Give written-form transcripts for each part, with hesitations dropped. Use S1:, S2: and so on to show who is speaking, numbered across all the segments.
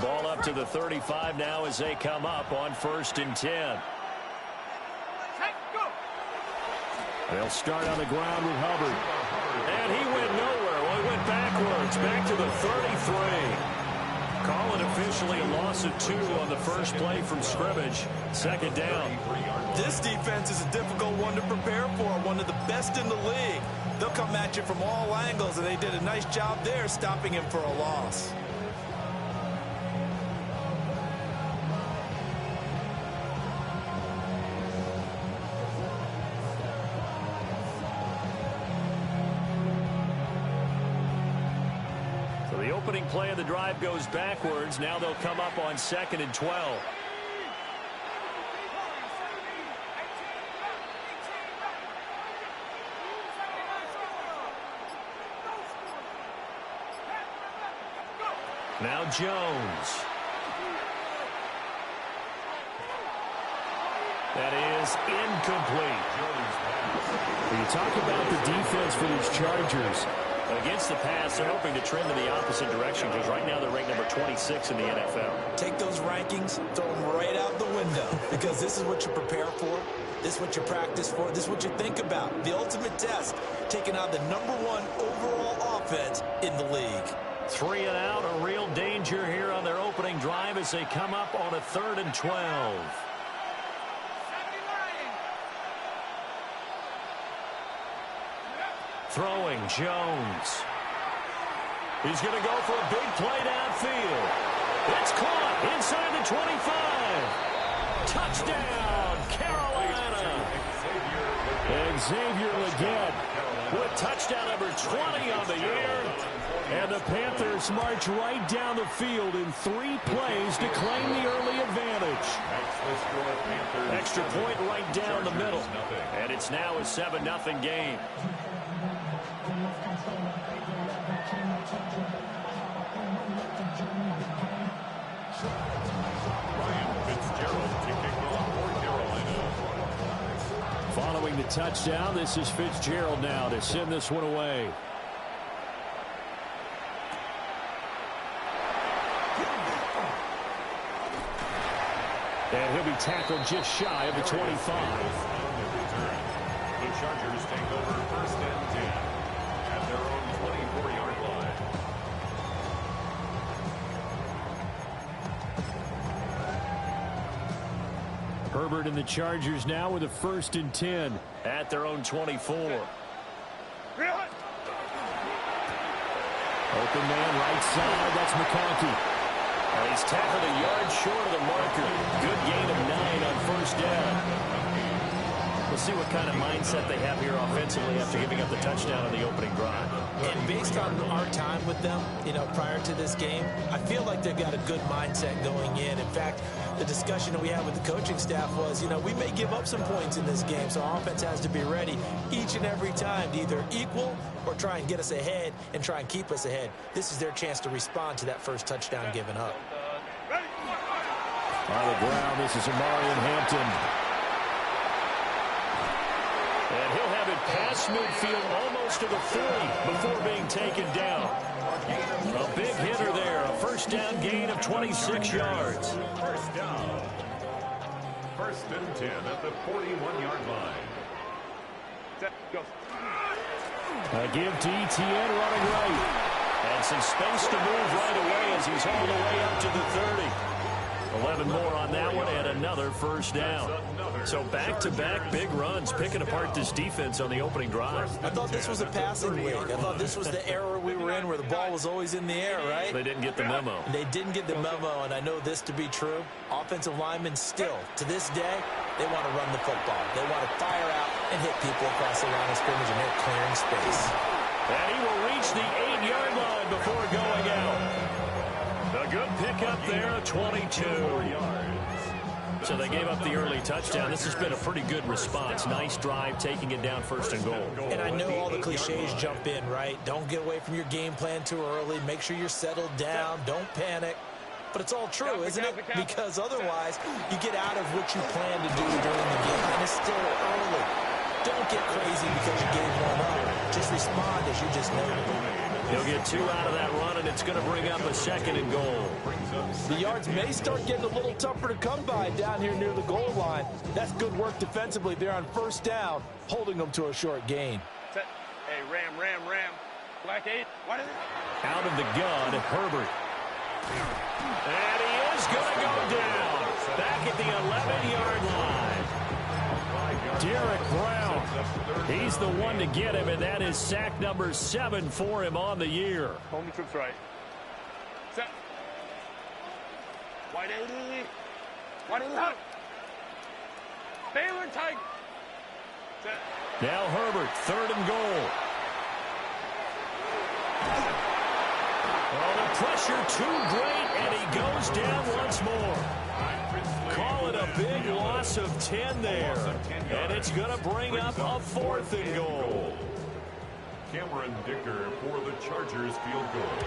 S1: Ball up to the 35 now as they come up on 1st and 10. They'll start on the ground with Hubbard. And he went nowhere. Well, he went backwards, back to the 33. Call it officially a loss of 2 on the first play from scrimmage. 2nd down.
S2: This defense is a difficult one to prepare for, one of the best in the league. They'll come at you from all angles, and they did a nice job there stopping him for a loss.
S1: Opening play of the drive goes backwards. Now they'll come up on 2nd and 12. Now Jones. That is incomplete. When you talk about the defense for these Chargers, against the pass, they're hoping to trend in the opposite direction because right now they're ranked number 26 in the NFL.
S2: Take those rankings, throw them right out the window because this is what you prepare for. This is what you practice for. This is what you think about. The ultimate test, taking on the #1 overall offense in the league.
S1: 3 and out, a real danger here on their opening drive as they come up on a 3rd and 12. Throwing, Jones. He's going to go for a big play downfield. It's caught inside the 25. Touchdown, Carolina. Xavier Legette with touchdown number 20 on the year. And the Panthers march right down the field in 3 plays to claim the early advantage. Extra point right down the middle. And it's now a 7-0 game. Following the touchdown, this is Fitzgerald now to send this one away. And he'll be tackled just shy of the 25.
S3: The Chargers take over 1st and 10 at their own 24-yard line.
S1: Herbert and the Chargers now with a 1st and 10 at their own 24. Open man right side. That's McConkey. And he's tackled a yard short of the marker. Good gain of 9 on 1st down. We'll see what kind of mindset they have here offensively after giving up the touchdown on the opening drive.
S2: And based on our time with them, prior to this game, I feel like they've got a good mindset going in. In fact, the discussion that we had with the coaching staff was, we may give up some points in this game, so our offense has to be ready each and every time to either equal or try and get us ahead and try and keep us ahead. This is their chance to respond to that first touchdown given up.
S1: On the ground, this is Amarian Hampton. And he'll have it past midfield almost to the 40 before being taken down. A big hitter there. A 1st down gain of 26 yards.
S3: 1st down. 1st and 10 at the 41-yard line.
S1: A give to Etienne running right. And some space to move right away as he's all the way up to the 30. 11 more on that one and another 1st down. So back-to-back big runs picking apart this defense on the opening drive.
S2: I thought this was a passing league. I thought this was the era we were in where the ball was always in the air, right?
S1: They didn't get the memo.
S2: They didn't get the memo, and I know this to be true. Offensive linemen still, to this day, they want to run the football. They want to fire out and hit people across the line of scrimmage, and they're clearing space.
S1: And he will reach the 8-yard line before going out. A good pickup there, 22. So they gave up the early touchdown. This has been a pretty good response. Nice drive, taking it down 1st and goal.
S2: And I know all the cliches jump in, right? Don't get away from your game plan too early. Make sure you're settled down. Don't panic. But it's all true, isn't it? Because otherwise, you get out of what you plan to do during the game, and it's still early. Don't get crazy because you gave one up. Just respond as you just noted.
S1: He'll get 2 out of that run, and it's going to bring up a 2nd and goal.
S2: The yards may start getting a little tougher to come by down here near the goal line. That's good work defensively there on 1st down, holding them to a short gain.
S4: Set. Hey, ram. Black 8. What is it?
S1: Out of the gun, Herbert. And he is going to go down. Back at the 11-yard line. Derek Brown. He's the one to get him, and that is sack number 7 for him on the year.
S4: Home trips right. Set. White 80. White 80. Baylor Tiger. Set.
S1: Now Herbert, 3rd and goal. Oh, the pressure too great, and he goes down once more. Call it a big loss of 10 there. And it's going to bring up a 4th and goal.
S3: Cameron Dicker for the Chargers field goal.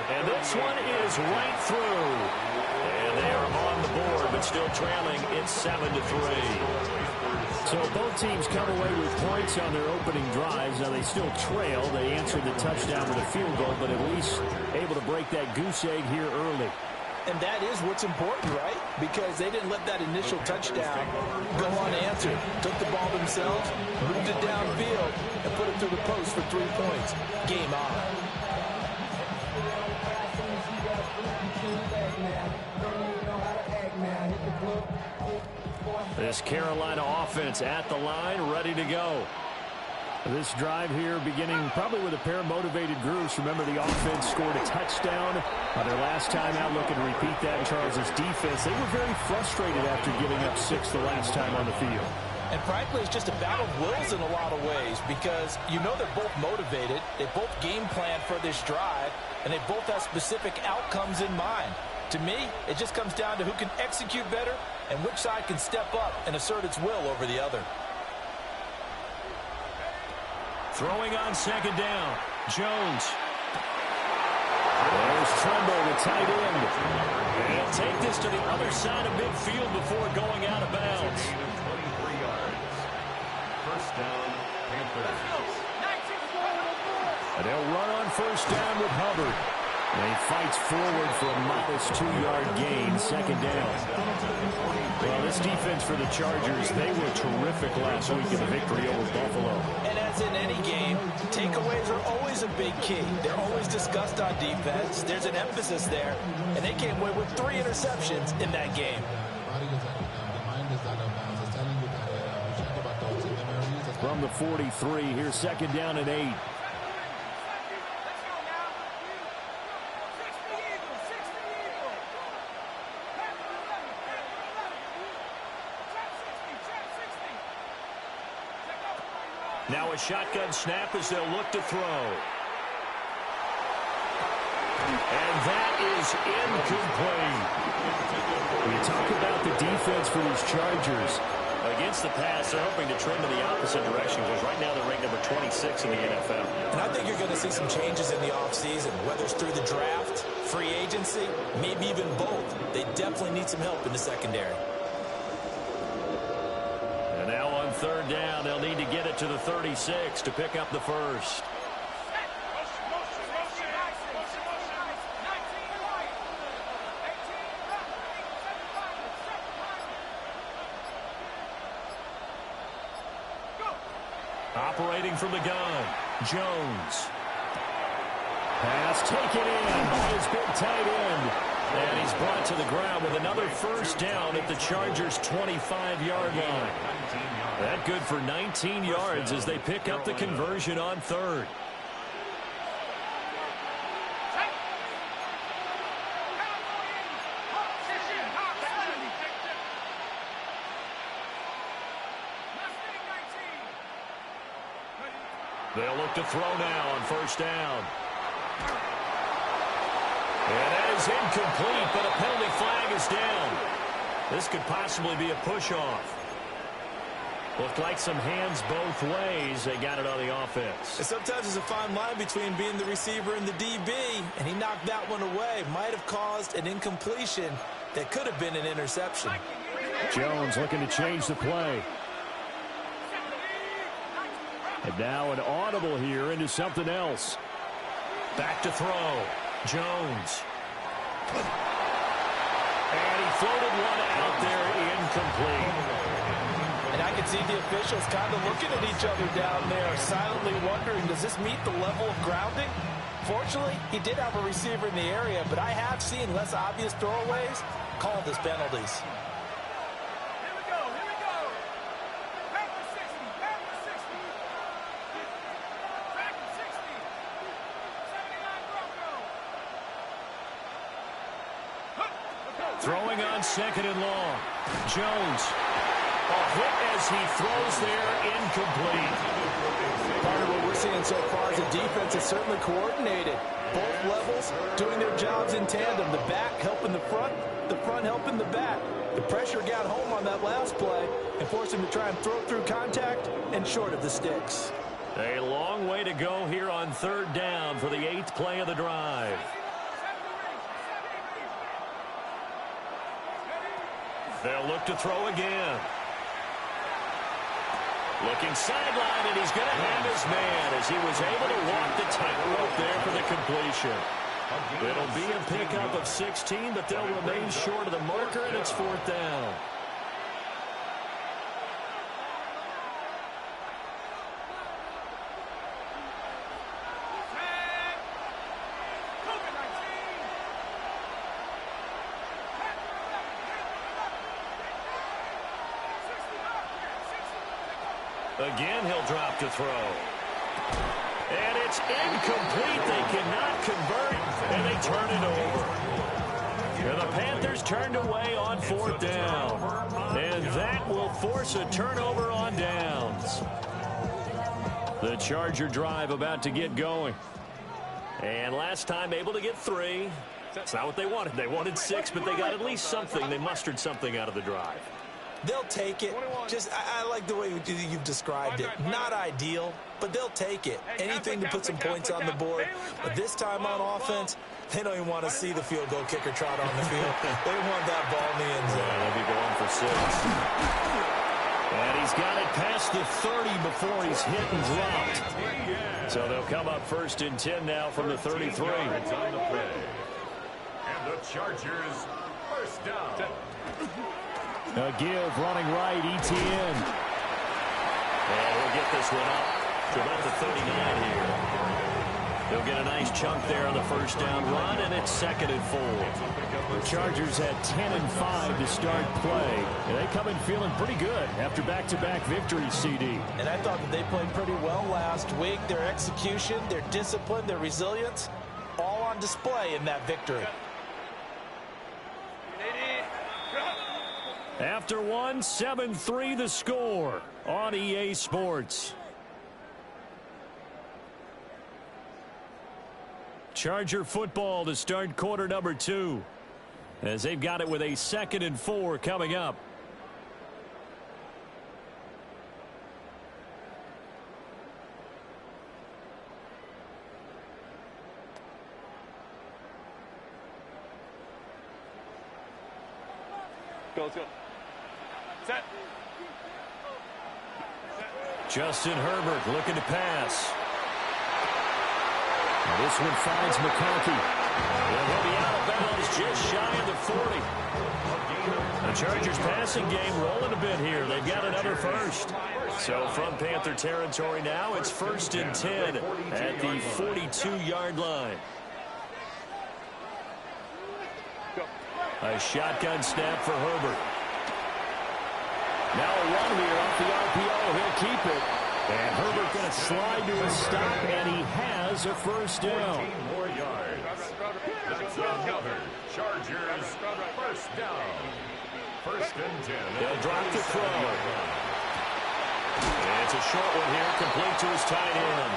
S1: And this one is right through. And they are on the board, but still trailing. It's 7-3. So both teams come away with points on their opening drives. Now they still trail. They answered the touchdown with a field goal, but at least able to break that goose egg here early.
S2: And that is what's important, right? Because they didn't let that initial touchdown go unanswered. Took the ball themselves, moved it downfield, and put it through the post for 3 points. Game on.
S1: This Carolina offense at the line, ready to go. This drive here beginning probably with a pair of motivated groups. Remember, the offense scored a touchdown their last time out, looking to repeat that in Charles' defense. They were very frustrated after giving up 6 the last time on the field.
S2: And frankly, it's just a battle of wills in a lot of ways because you know they're both motivated. They both game plan for this drive, and they both have specific outcomes in mind. To me, it just comes down to who can execute better and which side can step up and assert its will over the other.
S1: Throwing on 2nd down, Jones. There's Tremble, the tight end. And he'll take this to the other side of midfield before going out of bounds.
S3: 23 yards. 1st down, Panthers.
S1: And they'll run on 1st down with Hubbard. And he fights forward for a modest 2-yard gain, 2nd down. Well, this defense for the Chargers, they were terrific last week in the victory over Buffalo.
S2: And as in any game, takeaways are always a big key. They're always discussed on defense. There's an emphasis there. And they came away with 3 interceptions in that game.
S1: From the 43, here's 2nd down and 8. Now a shotgun snap as they'll look to throw. And that is incomplete. We talk about the defense for these Chargers. Against the pass, they're hoping to trend in the opposite direction because right now they're ranked number 26 in the NFL.
S2: And I think you're going to see some changes in the offseason, whether it's through the draft, free agency, maybe even both. They definitely need some help in the secondary.
S1: And now on 3rd down, they'll need to get it to the 36 to pick up the 1st. Operating from the gun, Jones. Pass taken in by his big tight end. And he's brought to the ground with another 1st down at the Chargers' 25-yard line. That good for 19 yards as they pick up the conversion on 3rd. They'll look to throw now on 1st down. And that is incomplete, but a penalty flag is down. This could possibly be a push-off. Looked like some hands both ways. They got it on the offense.
S2: And sometimes there's a fine line between being the receiver and the DB, and he knocked that one away. Might have caused an incompletion that could have been an interception.
S1: Jones looking to change the play. And now an audible here into something else. Back to throw. Jones. And he floated one out there, incomplete.
S2: And I can see the officials kind of looking at each other down there, silently wondering, does this meet the level of grounding? Fortunately, he did have a receiver in the area, but I have seen less obvious throwaways called as penalties.
S4: Here we go. Panther 60. Panther 60. Panther 60. 79 Bronco.
S1: Throwing on second and long. Jones. A hit as he throws there, incomplete.
S2: Part of what we're seeing so far is the defense is certainly coordinated. Both levels doing their jobs in tandem. The back helping the front helping the back. The pressure got home on that last play and forced him to try and throw through contact and short of the sticks.
S1: A long way to go here on third down for the 8th play of the drive. They'll look to throw again. Looking sideline, and he's going to have his man as he was able to walk the tightrope there for the completion. It'll be a pickup of 16, but they'll remain short of the marker, and it's 4th down. Again, he'll drop to throw. And it's incomplete. They cannot convert, and they turn it over. And the Panthers turned away on 4th down. And that will force a turnover on downs. The Charger drive about to get going. And last time able to get 3. That's not what they wanted. They wanted 6, but they got at least something. They mustered something out of the drive.
S2: They'll take it. I like the way you've described it. Not ideal, but they'll take it. Anything to put some points on the board. But this time on offense, they don't even want to see the field goal kicker trot on the field. They want that ball in the end zone.
S1: Yeah, they'll be going for 6. And he's got it past the 30 before he's hit and dropped. So they'll come up 1st and 10 now from the 33.
S3: Yards on the play. And the Chargers, 1st down.
S1: A give running right, ETN. And we'll get this one up to about the 39 here. They'll get a nice chunk there on the 1st down run, and it's 2nd and 4. The Chargers had 10 and 5 to start play. And they come in feeling pretty good after back-to-back victories, CD.
S2: And I thought that they played pretty well last week. Their execution, their discipline, their resilience, all on display in that victory.
S1: After one, 7-3 the score on EA Sports. Charger football to start quarter number 2, as they've got it with a 2nd and 4 coming up.
S4: Go, let's go. Set.
S1: Justin Herbert looking to pass. And this one finds McConkey. And he'll be out of bounds just shy of the 40. The Chargers passing game rolling a bit here. They've got another 1st. So from Panther territory now, it's 1st and 10 at the 42-yard line. A shotgun snap for Herbert. Now a run here off the RPO. He'll keep it. And Herbert going to slide to a stop, and he has a 1st down.
S3: 14 more yards. That's another Chargers 1st down. 1st and 10.
S1: They'll drop the throw. And it's a short one here, complete to his tight end.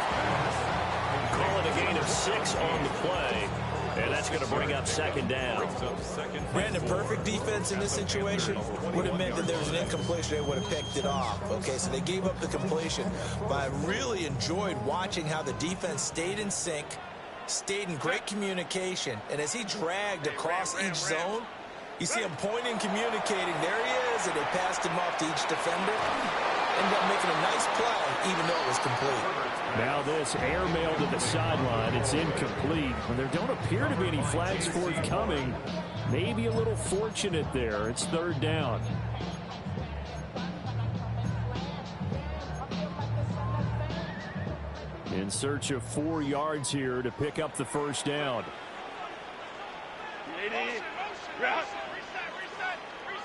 S1: Call it a gain of 6 on the play. And that's going to bring up second down.
S2: Brandon, perfect defense in this situation would have meant that there was an incompletion. They would have picked it off. Okay, so they gave up the completion. But I really enjoyed watching how the defense stayed in sync, stayed in great communication. And as he dragged across each zone, you see him pointing, communicating. There he is, and they passed him off to each defender. Ended up making a nice play, even though it was complete.
S1: Now this airmail to the sideline. It's incomplete. And there don't appear to be any flags forthcoming. Maybe a little fortunate there. It's third down. In search of 4 yards here to pick up the first down.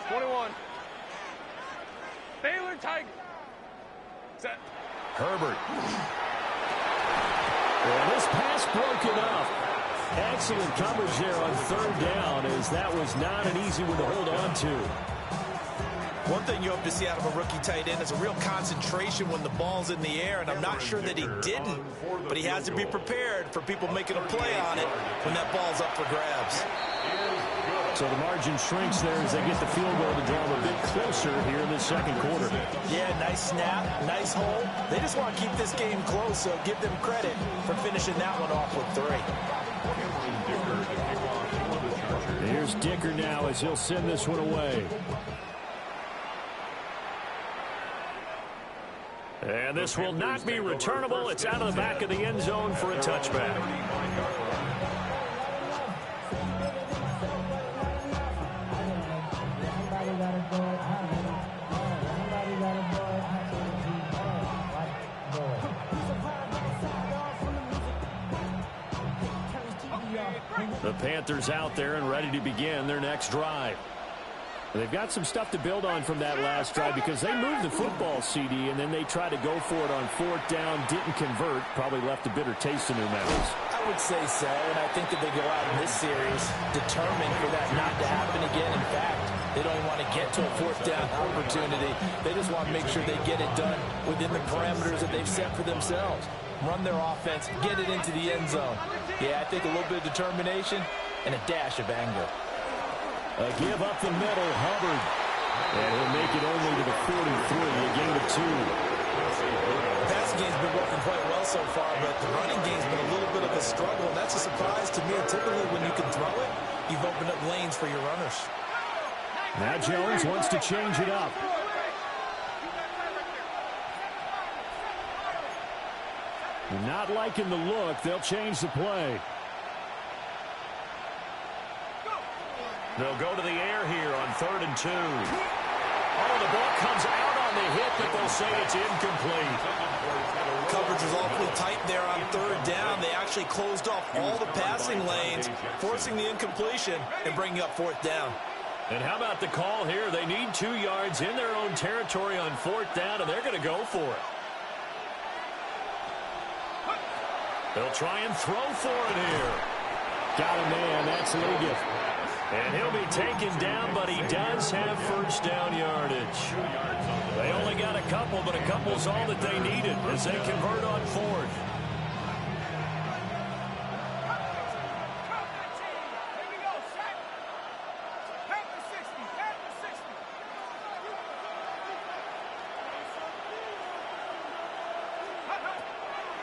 S4: 21. Baylor Tiger. Set.
S1: Herbert. And this pass broken up. Excellent coverage there on third down, as that was not an easy one to hold on to.
S2: One thing you hope to see out of a rookie tight end is a real concentration when the ball's in the air, and I'm not sure that he didn't, but he has to be prepared for people making a play on it when that ball's up for grabs.
S1: So the margin shrinks there as they get the field goal to draw them a bit closer here in the second quarter.
S2: Yeah, nice snap, nice hole. They just want to keep this game close, so give them credit for finishing that one off with 3.
S1: Here's Dicker now as he'll send this one away. And this will not be returnable. It's out of the back of the end zone for a touchback. The Panthers out there and ready to begin their next drive. They've got some stuff to build on from that last drive because they moved the football, CD, and then they tried to go for it on fourth down, didn't convert, probably left a bitter taste in their mouths.
S2: I would say so, and I think that they go out in this series determined for that not to happen again. In fact, they don't even want to get to a fourth down opportunity. They just want to make sure they get it done within the parameters that they've set for themselves. Run their offense, get it into the end zone. Yeah, I think a little bit of determination and a dash of anger.
S1: A give up the middle, Hubbard. And he'll make it only to the 43, a gain of 2.
S2: The passing game's been working quite well so far, but the running game's been a little bit of a struggle, and that's a surprise to me. Typically, when you can throw it, you've opened up lanes for your runners.
S1: Now Jones wants to change it up. Not liking the look. They'll change the play. They'll go to the air here on 3rd and 2. Oh, the ball comes out on the hit, but they'll say it's incomplete.
S2: Coverage was awfully tight there on 3rd down. They actually closed off all the passing lanes, forcing the incompletion and bringing up 4th down.
S1: And how about the call here? They need 2 yards in their own territory on 4th down, and they're going to go for it. They'll try and throw for it here. Got a man. That's LEAGUE. And he'll be taken down, but he does have first down yardage. They only got a couple, but a couple's all that they needed as they convert on 4th.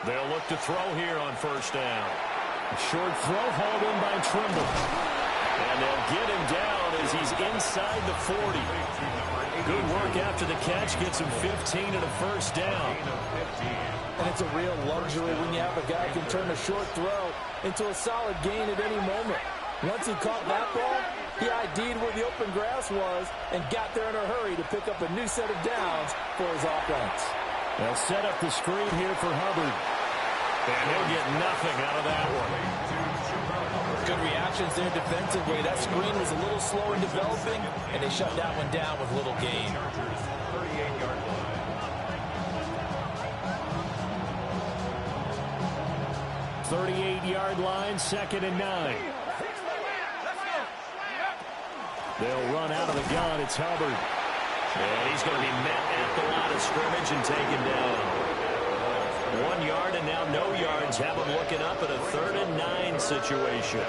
S1: They'll look to throw here on first down. A short throw hauled in by Trimble. And they'll get him down as he's inside the 40. Good work after the catch. Gets him 15 and a first down.
S2: And it's a real luxury when you have a guy who can turn a short throw into a solid gain at any moment. Once he caught that ball, he ID'd where the open grass was and got there in a hurry to pick up a new set of downs for his offense.
S1: They'll set up the screen here for Hubbard. And he'll get nothing out of that one.
S2: Good reactions there defensively. That screen was a little slow in developing, and they shut that one down with little gain.
S1: 38-yard line, 2nd and 9. They'll run out of the gun. It's Hubbard. And he's going to be met at the line of scrimmage and taken down. 1 yard and now no yards. Have him looking up at a 3rd and 9 situation.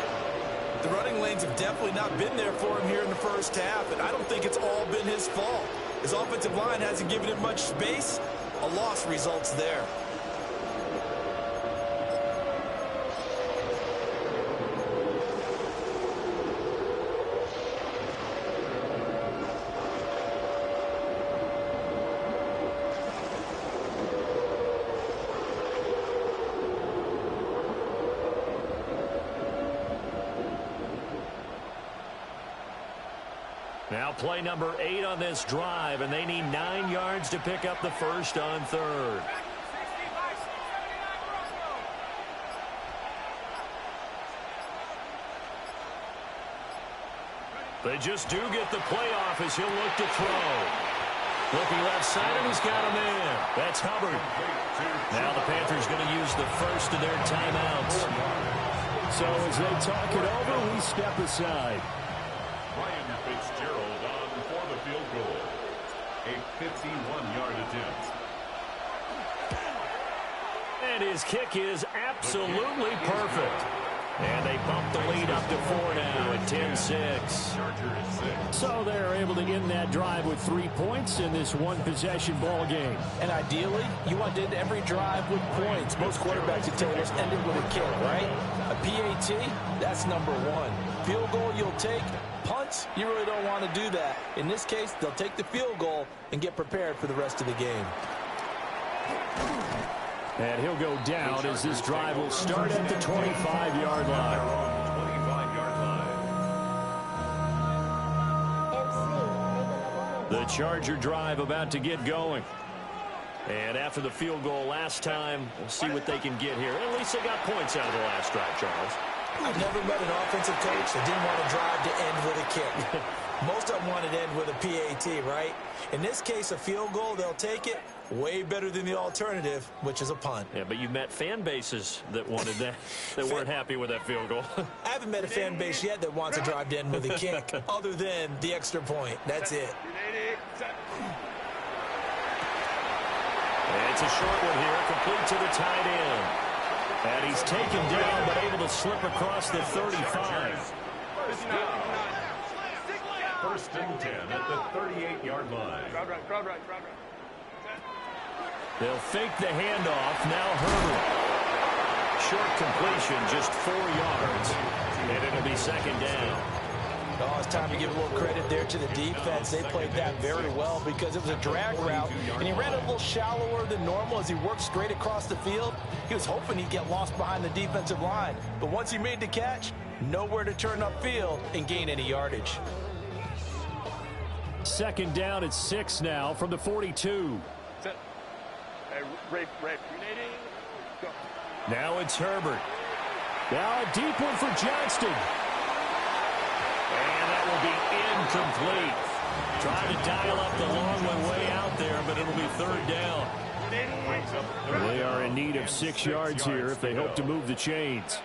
S2: The running lanes have definitely not been there for him here in the first half, and I don't think it's all been his fault. His offensive line hasn't given him much space. A loss results there.
S1: Now play number 8 on this drive, and they need 9 yards to pick up the first on third. They just do get the playoff as he'll look to throw. Looking left side, and he's got him in. That's Hubbard. Now the Panthers going to use the first of their timeouts.
S3: So as they talk it over, we step aside.
S5: Ryan Fitzgerald on for the field goal. A 51-yard attempt.
S1: And his kick is absolutely perfect. And they bump the lead up to 4 now at 10-6.
S3: So they're able to end that drive with 3 points in this one-possession ball game.
S2: And ideally, you want to end every drive with points. Most quarterbacks would tell us end it with a kick, right? A PAT, that's number 1. Field goal you'll take. Punts, you really don't want to do that. In this case, they'll take the field goal and get prepared for the rest of the game.
S3: And he'll go down as this drive will start at the 25-yard line.
S5: 25-yard line.
S1: The Charger drive about to get going. And after the field goal last time, we'll see what they can get here. At least they got points out of the last drive, Charles.
S2: I've never met an offensive coach that didn't want to drive to end with a kick. Most of them wanted to end with a PAT, right? In this case, a field goal, they'll take it. Way better than the alternative, which is a punt.
S1: Yeah, but you met fan bases that wanted that, that weren't happy with that field goal.
S2: I haven't met a fan base yet that wants to drive to end with a kick, other than the extra point. That's it.
S1: And it's a short one here, complete to the tight end. And he's taken down, but able to slip across the 35.
S5: First and 10 at the 38-yard line.
S4: Crowd right.
S1: They'll fake the handoff. Now Herbert. Short completion, just 4 yards. And it'll be second down.
S2: Oh, it's time to give a little credit there to the defense. They played that very well because it was a drag route, and he ran a little shallower than normal as he worked straight across the field. He was hoping he'd get lost behind the defensive line. But once he made the catch, nowhere to turn upfield and gain any yardage.
S3: Second down at 6 now from the 42.
S4: Rape. Go.
S1: Now it's Herbert.
S3: Now a deep one for Johnston.
S1: And that will be incomplete. Trying to dial up the long one way out there, but it'll be third down.
S3: They are in need of 6 yards here if they hope to move the chains.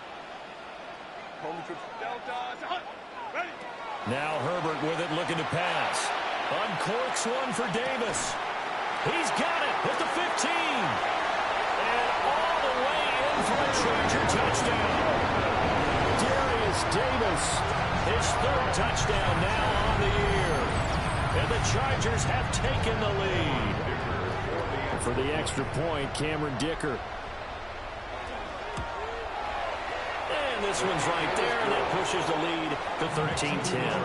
S1: Now Herbert with it, looking to pass. Uncorks one for Davis. He's got it at the 15. And all the way in for a Charger touchdown.
S3: Darius Davis.
S1: His third touchdown now on the year. And the Chargers have taken the lead.
S3: For the extra point, Cameron Dicker.
S1: And this one's right there, and that pushes the lead to 13-10.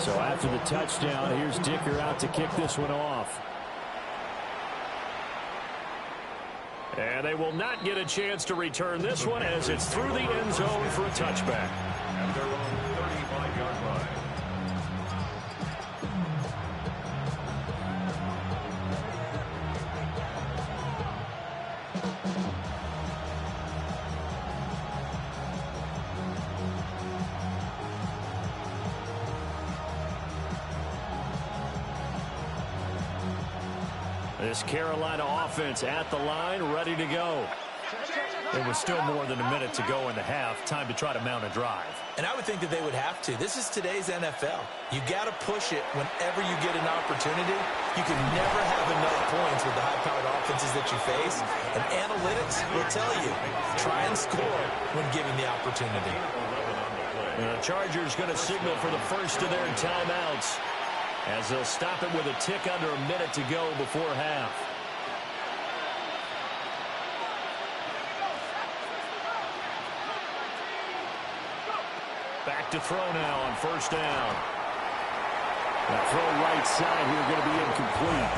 S3: So after the touchdown, here's Dicker out to kick this one off.
S1: And they will not get a chance to return this one as it's through the end zone for a touchback.
S5: At their own 35-yard line.
S1: This Carolina offense at the line, ready to go. It was still more than a minute to go in the half. Time to try to mount a drive.
S2: And I would think that they would have to. This is today's NFL. You got to push it whenever you get an opportunity. You can never have enough points with the high-powered offenses that you face. And analytics will tell you, try and score when given the opportunity.
S1: The Chargers going to signal for the first of their timeouts as they'll stop it with a tick under a minute to go before half. Back to throw now on first down. That throw right side here going to be incomplete.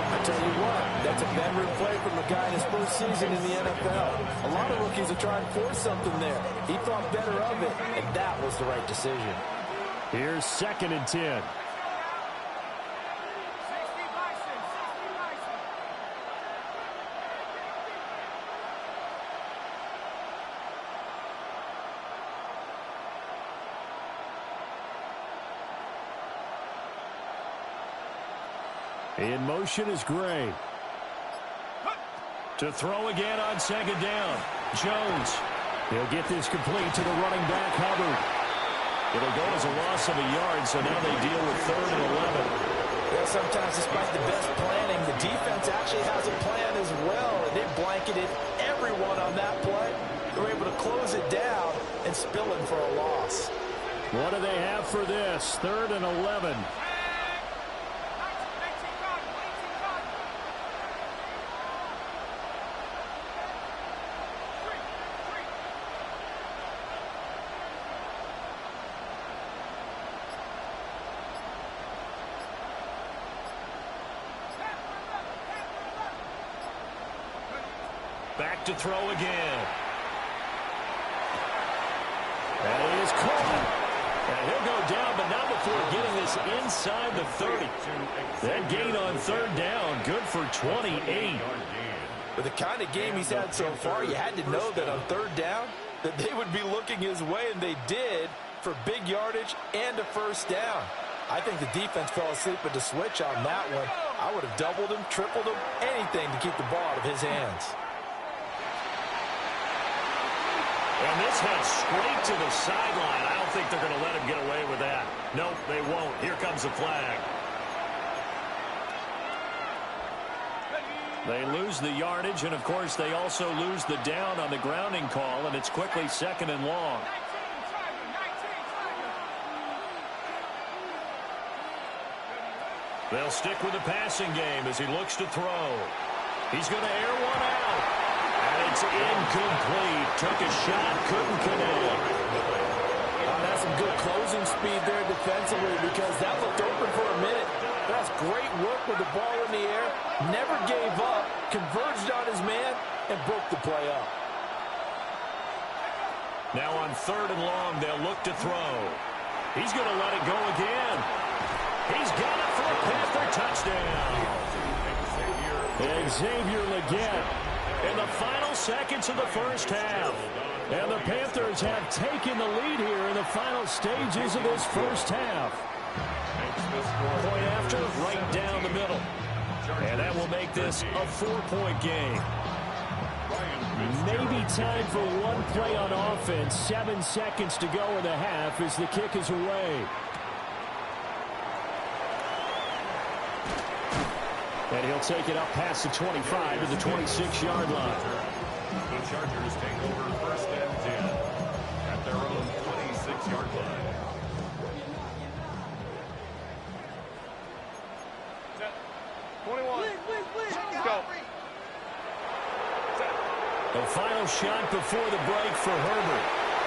S6: I tell you what, that's a bedroom play from a guy in his first season in the NFL. A lot of rookies are trying to force something there. He thought better of it, and that was the right decision.
S1: Here's 2nd and 10. In motion is Gray. To throw again on 2nd down. Jones. He'll get this complete to the running back, Hubbard. It'll go as a loss of a yard, so now they deal with 3rd and 11.
S2: Yeah, sometimes despite the best planning, the defense actually has a plan as well, and they blanketed everyone on that play. They were able to close it down and spill in for a loss.
S1: What do they have for this? 3rd and 11. Back to throw again. That is caught. And he'll go down, but not before getting this inside the 30. That gain on 3rd down, good for 28.
S2: With the kind of game he's had so far, you had to know that on 3rd down, that they would be looking his way, and they did, for big yardage and a first down. I think the defense fell asleep at the switch on that one. I would have doubled him, tripled him, anything to keep the ball out of his hands.
S1: And this heads straight to the sideline. I don't think they're going to let him get away with that. Nope, they won't. Here comes the flag. They lose the yardage, and, of course, they also lose the down on the grounding call, and it's quickly 2nd and long. They'll stick with the passing game as he looks to throw. He's going to air one out. And it's incomplete. Took a shot, couldn't connect.
S6: That's some good closing speed there defensively because that looked open for a minute. That's great work with the ball in the air. Never gave up, converged on his man, and broke the play up.
S1: Now on 3rd and long, they'll look to throw. He's going to let it go again. He's got it for a Panther touchdown. Xavier Legette in the final seconds of the first half. And the Panthers have taken the lead here in the final stages of this first half. Point after, right down the middle. And that will make this a 4-point game. Maybe time for one play on offense. 7 seconds to go in the half as the kick is away. And he'll take it up past the 25 to the 26-yard line.
S5: The Chargers take over 1st and 10 at their own 26-yard line.
S4: Set. 21. Go. Set.
S1: The final shot before the break for Herbert.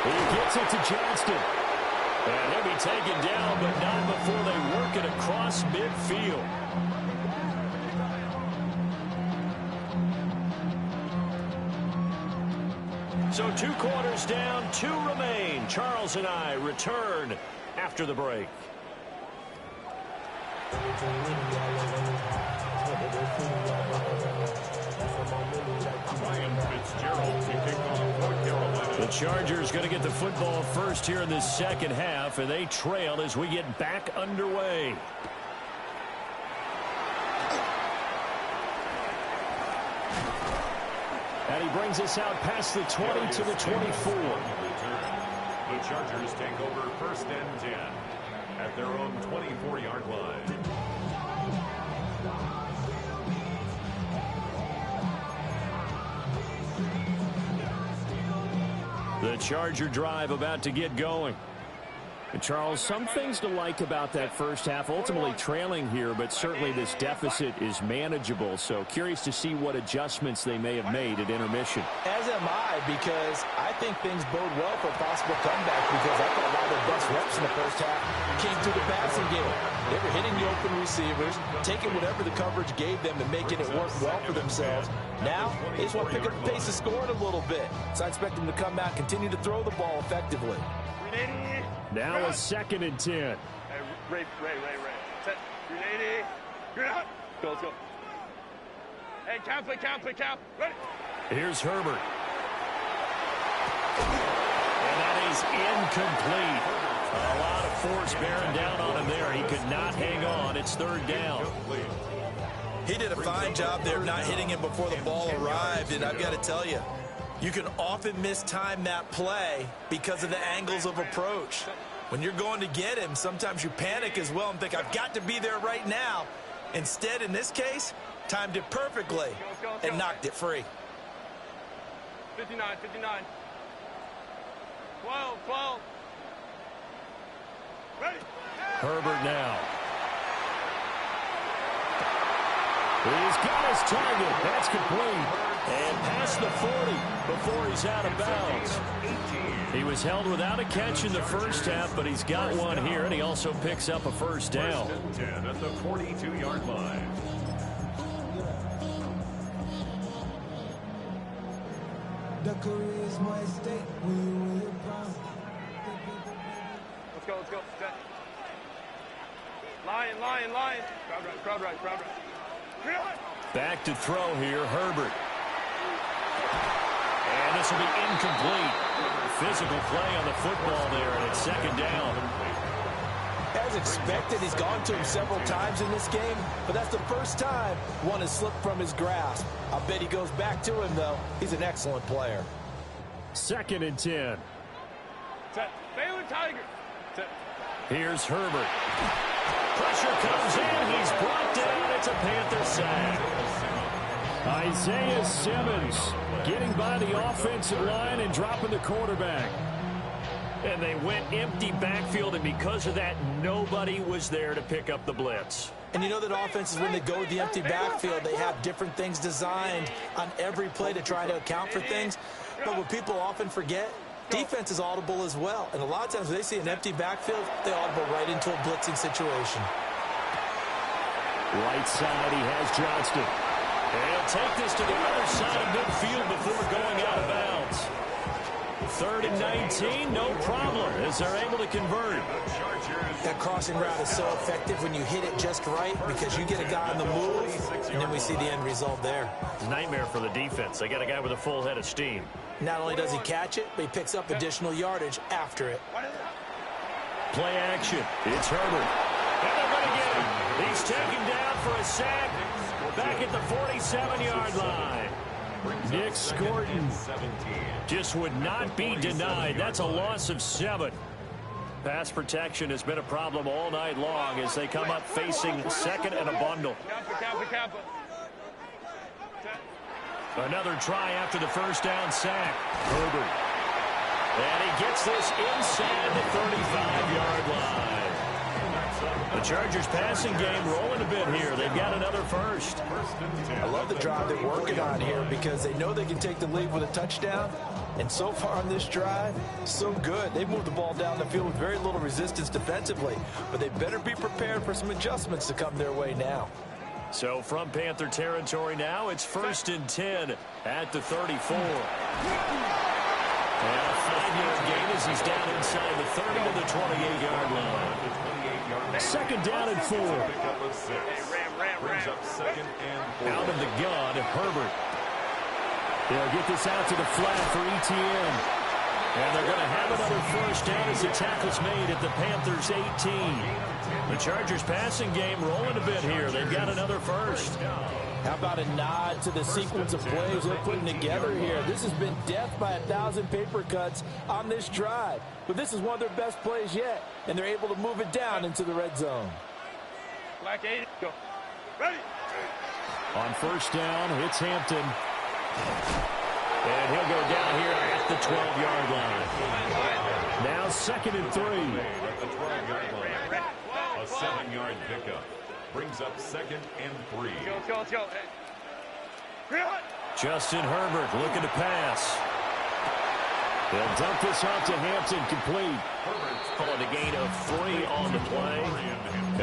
S1: He gets it to Johnston. And he'll be taken down, but not before they work it across midfield. So 2 quarters down, 2 remain. Charles and I return after the break. The Chargers going to get the football first here in this second half, and they trail as we get back underway. At And he brings us out past the 20 to the 24.
S5: The Chargers take over 1st and 10 at their own 24-yard line.
S1: The Charger drive about to get going. And Charles, some things to like about that first half. Ultimately trailing here, but certainly this deficit is manageable. So curious to see what adjustments they may have made at intermission.
S2: As am I, because I think things bode well for a possible comeback, because I thought a lot of their best reps in the first half came through the passing game. They were hitting the open receivers, taking whatever the coverage gave them and making it work well for themselves. Now, they just want to pick up the pace of scoring a little bit. So I expect them to come out, continue to throw the ball effectively.
S1: Now a 2nd and 10.
S4: Hey, Ray. Set. 380. You're out. Let's go. Hey, count. Ready.
S1: Here's Herbert. And that is incomplete. A lot of force bearing down on him there. He could not hang on. It's 3rd down.
S2: He did a fine job there not hitting him before the ball arrived, and I've got to tell you, you can often mistime that play because of the angles of approach. When you're going to get him, sometimes you panic as well and think, I've got to be there right now. Instead, in this case, timed it perfectly and knocked it free.
S4: 59. 12. Ready.
S1: Herbert now. He's got his target. That's complete. And past the 40 before he's out of bounds. He was held without a catch in the first half, but he's got one here, and he also picks up a 1st down.
S5: 1st and 10 at the 42-yard line.
S4: Let's go. Set. Lion. Crowd right.
S1: Back to throw here, Herbert. And this will be incomplete. Physical play on the football there, and it's 2nd down.
S2: As expected, he's gone to him several times in this game, but that's the first time one has slipped from his grasp. I bet he goes back to him, though. He's an excellent player.
S1: 2nd and 10.
S4: Set. Baylor Tiger. Set.
S1: Here's Herbert. Pressure comes in. He's brought down. It's a Panther sack. Isaiah Simmons getting by the offensive line and dropping the quarterback. And they went empty backfield, and because of that, nobody was there to pick up the blitz.
S2: And you know that offenses, when they go with the empty backfield, they have different things designed on every play to try to account for things. But what people often forget, defense is audible as well. And a lot of times when they see an empty backfield, they audible right into a blitzing situation.
S1: Right side, he has Johnston. And he'll take this to the other side of midfield before going out of bounds. 3rd and 19, no problem, as they're able to convert.
S2: That crossing route is so effective when you hit it just right, because you get a guy on the move, and then we see the end result there.
S1: Nightmare for the defense. They got a guy with a full head of steam.
S2: Not only does he catch it, but he picks up additional yardage after it.
S1: Play action. It's Herbert. And they're going to get him. He's taken down for a sack back at the 47-yard line. Nick Scorton just would not be denied. That's a loss of 7. Pass protection has been a problem all night long as they come up facing 2nd and a bundle.
S4: Kappa.
S1: Another try after the 1st down sack. Herbert. And he gets this inside the 35-yard line. The Chargers passing game rolling a bit here. They've got another first.
S2: I love the drive they're working on here because they know they can take the lead with a touchdown. And so far on this drive, so good. They've moved the ball down the field with very little resistance defensively. But they better be prepared for some adjustments to come their way now.
S1: So from Panther territory now, it's 1st and 10 at the 34. And a 5-yard gain as he's down inside the 30 to the 28-yard line. 2nd down and 4. Out of the gun, Herbert. They'll get this out to the flat for ETN. And they're going to have another first down as the tackle's made at the Panthers' 18. The Chargers passing game rolling a bit here. They've got another first.
S6: How about a nod to the sequence of plays they're putting together here? This has been death by 1,000 paper cuts on this drive. But this is one of their best plays yet, and they're able to move it down into the red zone.
S4: Black 8, go. Ready.
S1: On first down, it's Hampton. And he'll go down here at the 12-yard line. Now 2nd and 3.
S5: At the 12-yard line. A 7-yard pickup. Brings up 2nd and 3.
S4: Let's go. Hey.
S1: Justin Herbert looking to pass. They'll dump this off to Hampton, complete. Calling a gain of 3 on the play.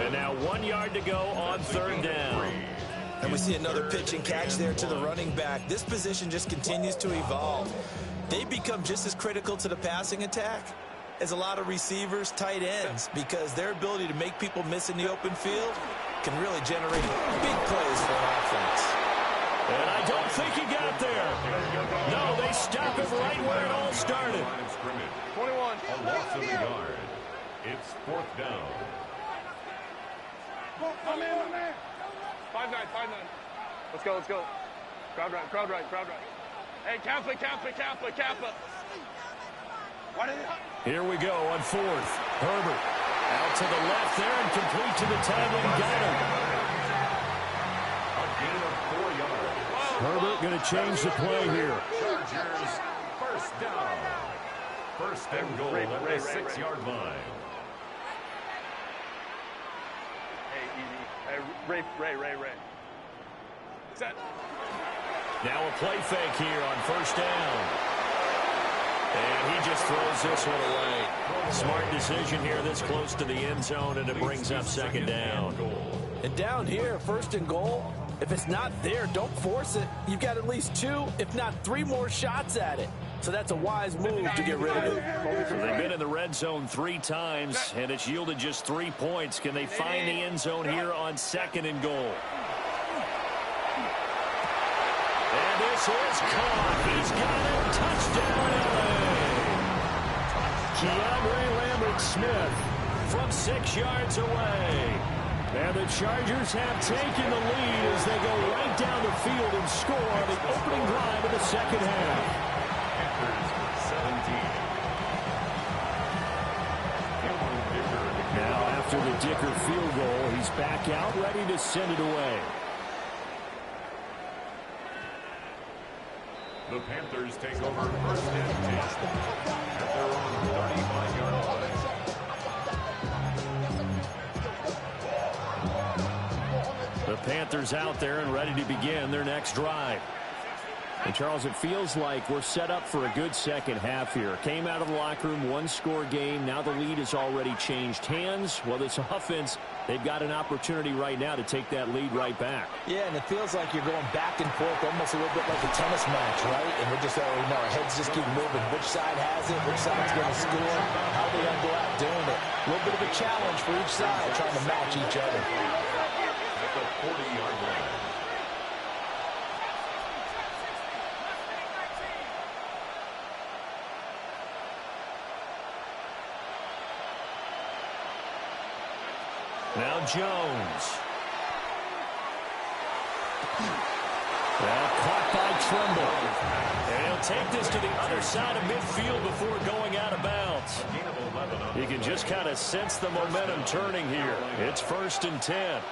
S1: And now 1 yard to go on 3rd down.
S2: And we see another pitch and catch there to the running back. This position just continues to evolve. They become just as critical to the passing attack as a lot of receivers, tight ends, because their ability to make people miss in the open field can really generate big plays for an offense.
S1: And I don't think he got there. No, they stop him right where it all started.
S4: 21.
S5: A loss of a yard. It's 4th down.
S4: Come in, man. 5-9. Let's go. Crowd right. Hey, Kappa.
S1: Here we go on 4th. Herbert out to the left there and complete to the tackle. Got him.
S5: A gain of 4 yards.
S1: Herbert going to change the play here.
S5: Chargers, first down. First and goal at the 6-yard line.
S4: Hey, easy. Hey, Ray. Set.
S1: Now a play fake here on first down. And he just throws this one away. Smart decision here this close to the end zone, and it brings up 2nd down.
S6: And down here, 1st and goal, if it's not there, don't force it. You've got at least 2, if not 3 more shots at it. So that's a wise move to get rid of it.
S1: So they've been in the red zone 3 times, and it's yielded just 3 points. Can they find the end zone here on 2nd and goal? And this is caught. He's got it. Touchdown, LA. Keandre Lambert-Smith from 6 yards away. And the Chargers have taken the lead as they go right down the field and score on the opening drive of the 2nd half. Now after the Dicker field goal, he's back out, ready to send it away.
S5: The Panthers take over 1st and 10 at their own 35-yard line.
S1: The Panthers out there and ready to begin their next drive. And Charles, it feels like we're set up for a good second half here. Came out of the locker room, 1-score game. Now the lead has already changed hands. Well, this offense, they've got an opportunity right now to take that lead right back.
S6: Yeah, and it feels like you're going back and forth almost a little bit like a tennis match, right? And we're just already know our heads just keep moving. Which side has it? Which side's going to score? How are they going to go out doing it? A little bit of a challenge for each side, trying to match each other.
S5: At the 40-yard line.
S1: Now Jones. Well, caught by Tremble. And he'll take this to the other side of midfield before going out of bounds. You can just kind of sense the momentum turning here. It's 1st and 10.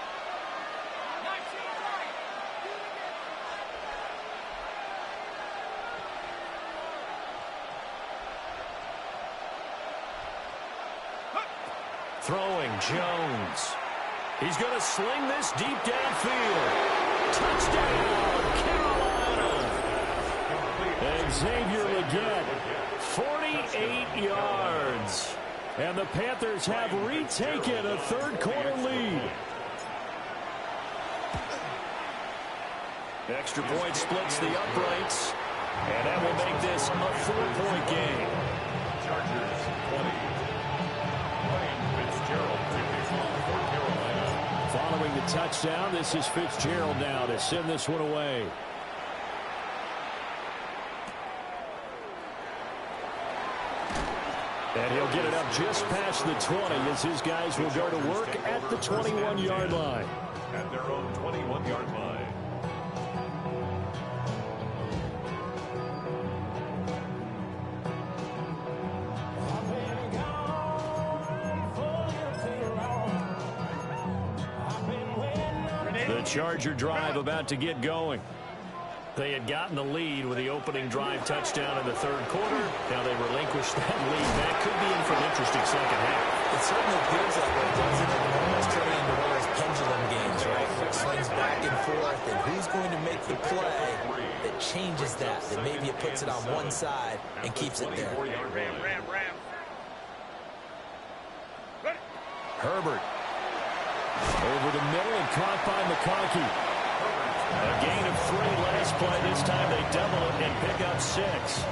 S1: Throwing Jones. He's going to sling this deep downfield. Touchdown, Carolina. Xavier Legette, 48 yards. And the Panthers have retaken a 3rd quarter lead. Extra point splits the uprights. And that will make this a 4-point game.
S5: Chargers 20.
S1: Following the touchdown, this is Fitzgerald now to send this one away. And he'll get it up just past the 20 as his guys will go to work at the 21-yard line.
S5: At their own 21-yard line.
S1: Charger drive about to get going. They had gotten the lead with the opening drive touchdown in the third quarter. Now they relinquished that lead. That could be in for an interesting second half.
S2: It certainly appears that way, doesn't it? Almost turning into one of those pendulum games, right? It swings back and forth, and who's going to make the play that changes that maybe it puts it on one side and keeps it there.
S4: Ram.
S1: Herbert. Over the middle and caught by McConkey. A gain of 3 last play. This time they double it and pick up 6.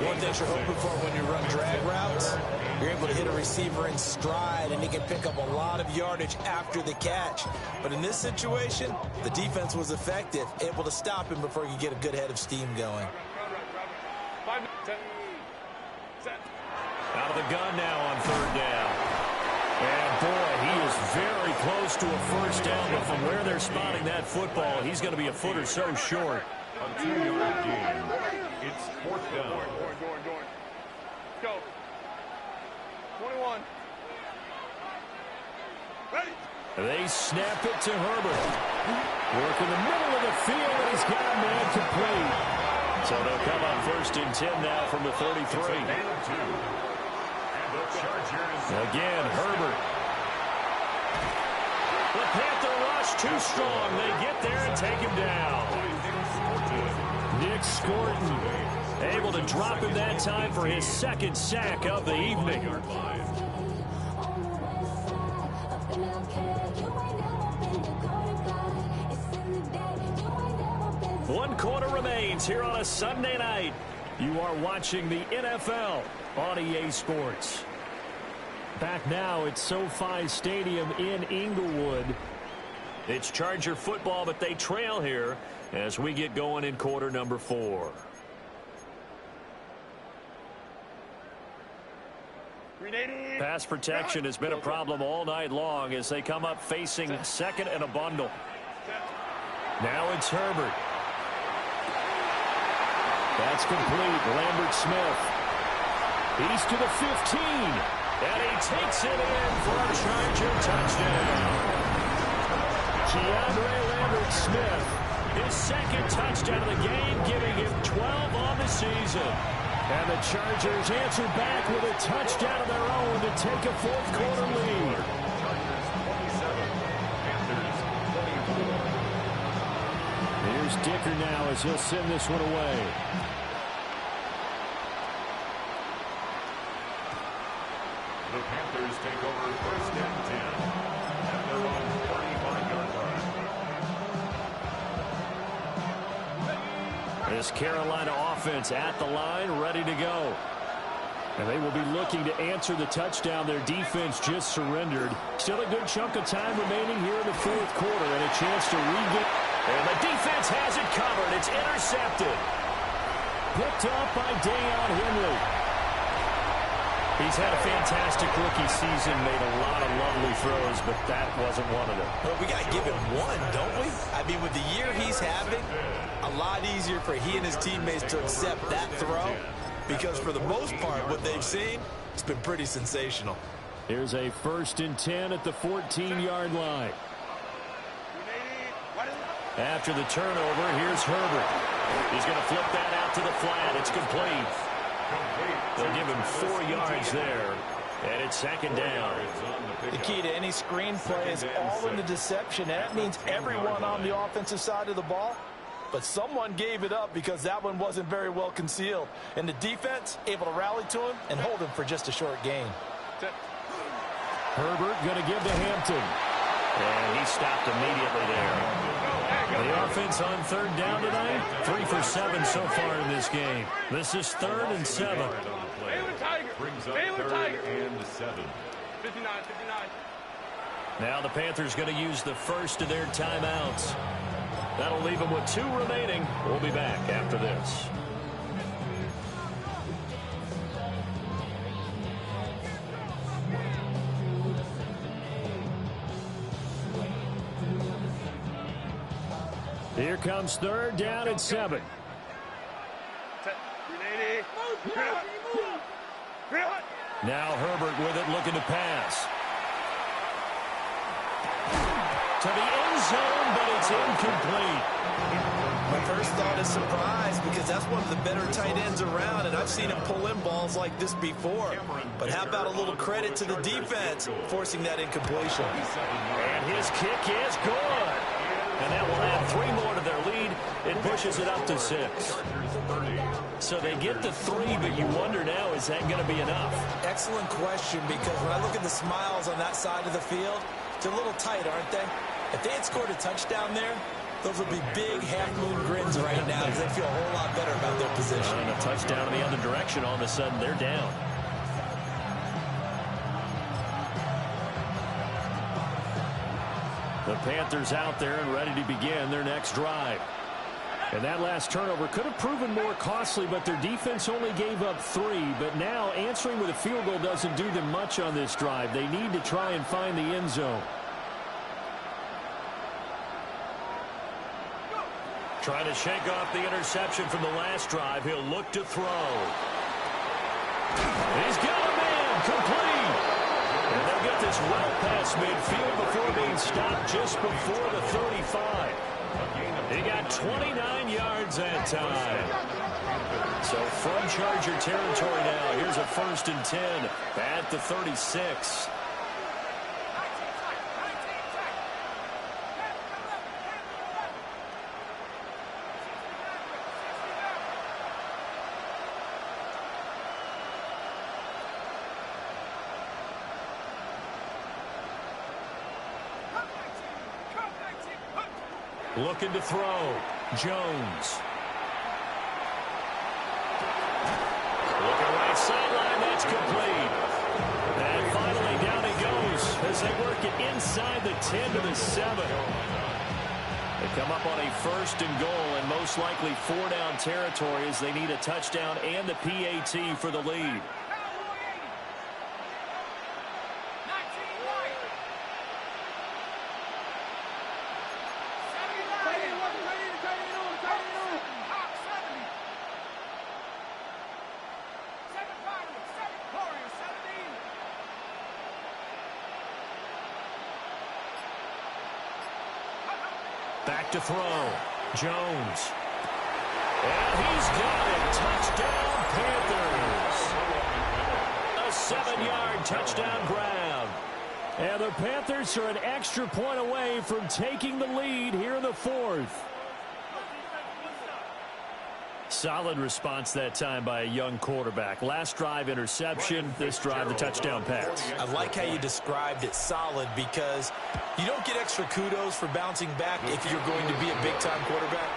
S2: One thing you're hoping for when you run drag routes, you're able to hit a receiver in stride, and he can pick up a lot of yardage after the catch. But in this situation, the defense was effective, able to stop him before he could get a good head of steam going.
S1: Out of the gun now on 3rd down. And, boy, he is very close to a first down, but from where they're spotting that football, he's going to be a foot or so short.
S5: A 2-yard gain. It's 4th down.
S4: Going. Go. 21. Ready.
S1: They snap it to Herbert. Work in the middle of the field, and he's got a man complete. So they'll come on 1st and 10 now from the 33. Again, Herbert. The Panther rush too strong. They get there and take him down. Nick Scorton able to drop him that time for his 2nd sack of the evening. One quarter remains here on a Sunday night. You are watching the NFL on EA Sports. Back now at SoFi Stadium in Inglewood. It's Charger football, but they trail here as we get going in quarter number 4. Pass protection has been a problem all night long as they come up facing 2nd and a bundle. Now it's Herbert. That's complete. Lambert Smith. He's to the 15. And he takes it in for a Charger touchdown. Keandre Lambert Smith, his 2nd touchdown of the game, giving him 12 on the season. And the Chargers answer back with a touchdown of their own to take a 4th quarter lead. Here's Dicker now as he'll send this one away.
S5: The Panthers take over 1st and 10 at their own 35-yard line.
S1: This Carolina offense at the line, ready to go. And they will be looking to answer the touchdown their defense just surrendered. Still a good chunk of time remaining here in the 4th quarter and a chance to regain. And the defense has it covered. It's intercepted. Picked up by Deion Henry. He's had a fantastic rookie season, made a lot of lovely throws, but that wasn't one of them.
S2: Well, we got to give him one, don't we? I mean, with the year he's having, a lot easier for he and his teammates to accept that throw because for the most part, what they've seen, it's been pretty sensational.
S1: Here's a 1st and 10 at the 14-yard line. After the turnover, here's Herbert. He's going to flip that out to the flat. It's complete. They'll give him 4 yards there, and it's 2nd down.
S6: The key to any screen play is all in the deception. That means everyone on the offensive side of the ball, but someone gave it up because that one wasn't very well concealed. And the defense able to rally to him and hold him for just a short gain.
S1: Herbert going to give to Hampton, and he stopped immediately there. The offense on 3rd down tonight, 3 for 7 so far in this game. This is 3rd and 7.
S5: Brings up 3rd and 7.
S4: 59.
S1: Now the Panthers going to use the first of their timeouts. That'll leave them with 2 remaining. We'll be back after this. Here comes 3rd down and 7. Now Herbert with it, looking to pass. To the end zone, but it's incomplete.
S2: My first thought is surprise because that's one of the better tight ends around, and I've seen him pull in balls like this before. But how about a little credit to the defense forcing that incompletion?
S1: And his kick is good. And that will add 3 more to their lead. It pushes it up to 6. So they get the 3, but you wonder now, is that going to be enough?
S2: Excellent question, because when I look at the smiles on that side of the field, they're a little tight, aren't they? If they had scored a touchdown there, those would be big half-moon grins right now because they feel a whole lot better about their position.
S1: And a touchdown in the other direction, all of a sudden they're down. The Panthers out there and ready to begin their next drive. And that last turnover could have proven more costly, but their defense only gave up 3. But now answering with a field goal doesn't do them much on this drive. They need to try and find the end zone. Trying to shake off the interception from the last drive. He'll look to throw. He's got a man complete. And they'll get this well past midfield before being stopped just before the 35. He got 29 yards that time. So from Charger territory now, here's a 1st and 10 at the 36. Looking to throw. Jones. Looking right sideline. That's complete. And finally down he goes as they work it inside the 10 to the 7. They come up on a 1st and goal and most likely 4-down territory as they need a touchdown and the PAT for the lead. Back to throw. Jones. And he's got it. Touchdown, Panthers. A 7-yard touchdown grab. And the Panthers are an extra point away from taking the lead here in the 4th. Solid response that time by a young quarterback. Last drive interception, this drive the touchdown pass.
S2: I like how you described it, solid, because you don't get extra kudos for bouncing back if you're going to be a big-time quarterback.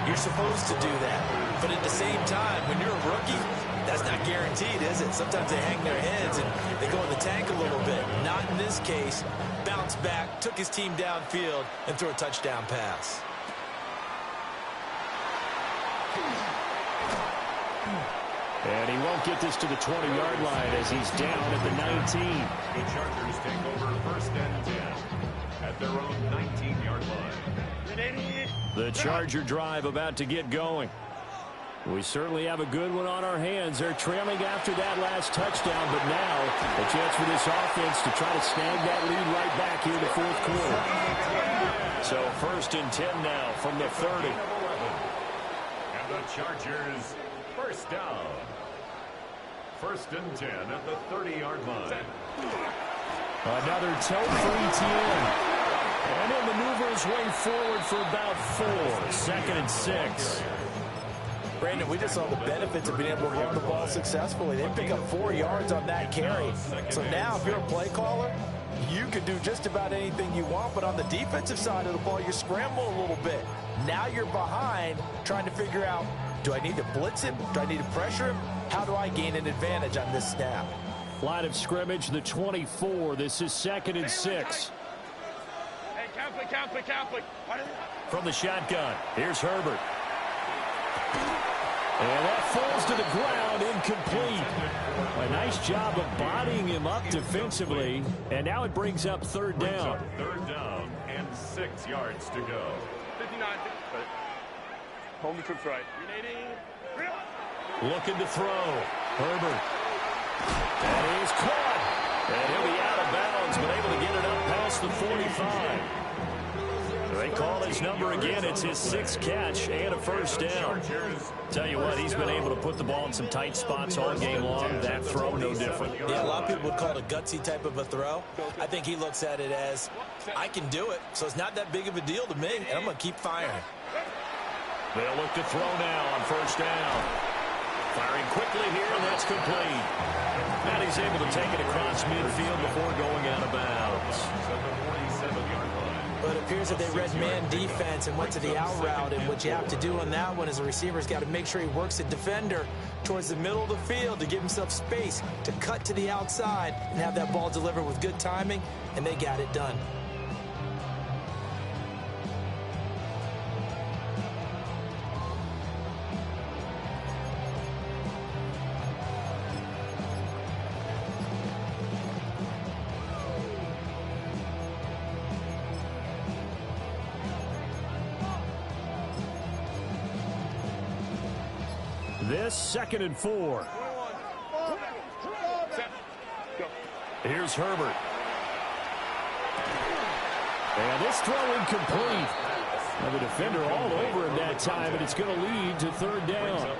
S2: You're supposed to do that. But at the same time, when you're a rookie, that's not guaranteed, is it? Sometimes they hang their heads and they go in the tank a little bit. Not in this case. Bounce back, took his team downfield, and threw a touchdown pass.
S1: And he won't get this to the 20-yard line as he's down at the 19.
S5: The Chargers take over 1st and 10 at their own 19-yard line.
S1: The Charger drive about to get going. We certainly have a good one on our hands. They're trailing after that last touchdown, but now a chance for this offense to try to snag that lead right back here in the 4th quarter. So 1st and 10 now from the 30.
S5: And the Chargers, 1st down. 1st and 10 at the 30-yard line.
S1: Another toe for ETN. And he'll maneuver his way forward for about 4. 2nd and 6.
S2: Brandon, we just saw the benefits of being able to run the ball successfully. They pick up 4 yards on that carry. So now if you're a play caller, you can do just about anything you want. But on the defensive side of the ball, you scramble a little bit. Now you're behind trying to figure out, do I need to blitz him? Do I need to pressure him? How do I gain an advantage on this snap?
S1: Line of scrimmage, the 24. This is 2nd and 6.
S4: Hey, count.
S1: From the shotgun, here's Herbert. And that falls to the ground, incomplete. A nice job of bodying him up defensively. And now it brings up 3rd down.
S5: 3rd down and 6 yards to go.
S4: 59. Hold the troops right.
S1: Looking to throw. Herbert. And he's caught. And he'll be out of bounds, but able to get it up past the 45. They call his number again. It's his 6th catch and a first down. Tell you what, he's been able to put the ball in some tight spots all game long. That throw, no different.
S2: Yeah, a lot of people would call it a gutsy type of a throw. I think he looks at it as, I can do it, so it's not that big of a deal to me, and I'm going to keep firing.
S1: They'll look to throw now on first down. Firing quickly here, and that's complete. And he's able to take it across midfield before going out of bounds.
S2: But it appears that they read man defense and went to the out route, and what you have to do on that one is the receiver's got to make sure he works the defender towards the middle of the field to give himself space to cut to the outside and have that ball delivered with good timing, and they got it done.
S1: This 2nd and 4. Here's Herbert. And this throw incomplete. Now the defender all over him that time, and it's going to lead to 3rd down.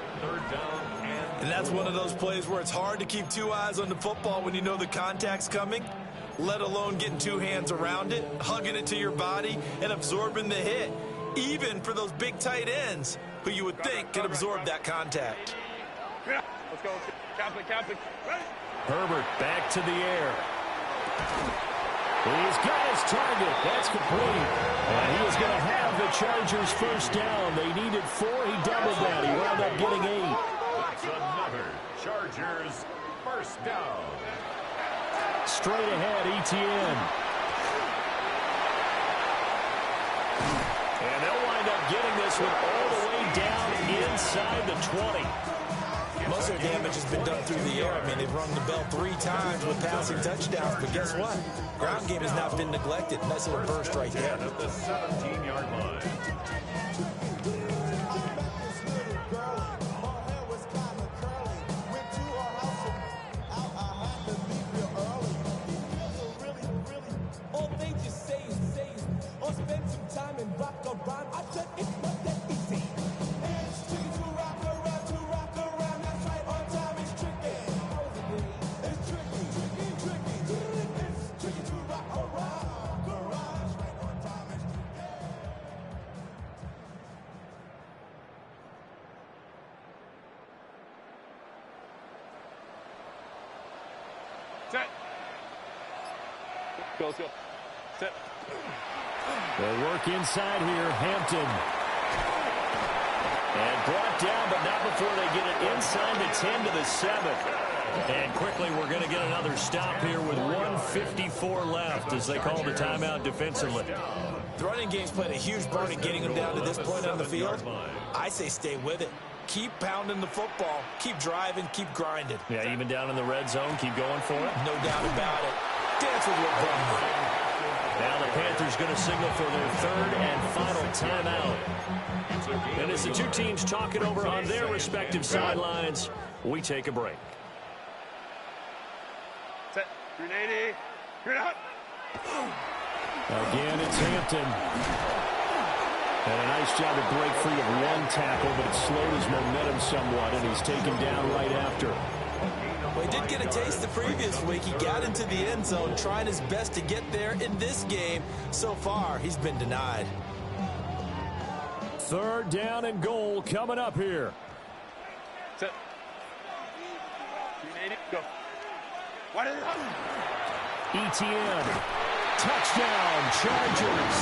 S2: And that's one of those plays where it's hard to keep 2 eyes on the football when you know the contact's coming, let alone getting 2 hands around it, hugging it to your body, and absorbing the hit. Even for those big tight ends who you would think could absorb that contact.
S4: Let's go. Captain.
S1: Herbert back to the air. He's got his target. That's complete. And he is going to have the Chargers first down. They needed 4. He doubled that. He wound up getting 8.
S3: That's another Chargers first down.
S1: Straight ahead, ETN. And they'll wind up getting this one all the way down inside the 20.
S2: Most of their damage has been done through the air. I mean, they've rung the bell 3 times with passing touchdowns, but guess what? Ground game has not been neglected. Nice little burst right there.
S3: At the 17-yard line.
S4: Set. Go. Set.
S1: They'll work inside here. Hampton. And brought down, but not before they get it inside the 10 to the 7. And quickly we're going to get another stop here with 1:54 left as they call the timeout defensively.
S2: The running game's played a huge part in getting them down to this point on the field. I say stay with it. Keep pounding the football. Keep driving. Keep grinding.
S1: Yeah, even down in the red zone, keep going for it.
S2: No doubt about it. Dance with your bum.
S1: Now the Panthers going to signal for their 3rd and final timeout. And as the two teams talk it over on their respective sidelines, we take a break.
S4: Set. 380. You're out.
S1: Again, it's Hampton. And a nice job to break free of 1 tackle, but it slowed his momentum somewhat, and he's taken down right after.
S2: Well, he did get a taste the previous week. He got into the end zone, trying his best to get there in this game. So far, he's been denied.
S1: 3rd down and goal coming up here.
S4: Set. 380. Go. What is it?
S1: ETN. Touchdown, Chargers.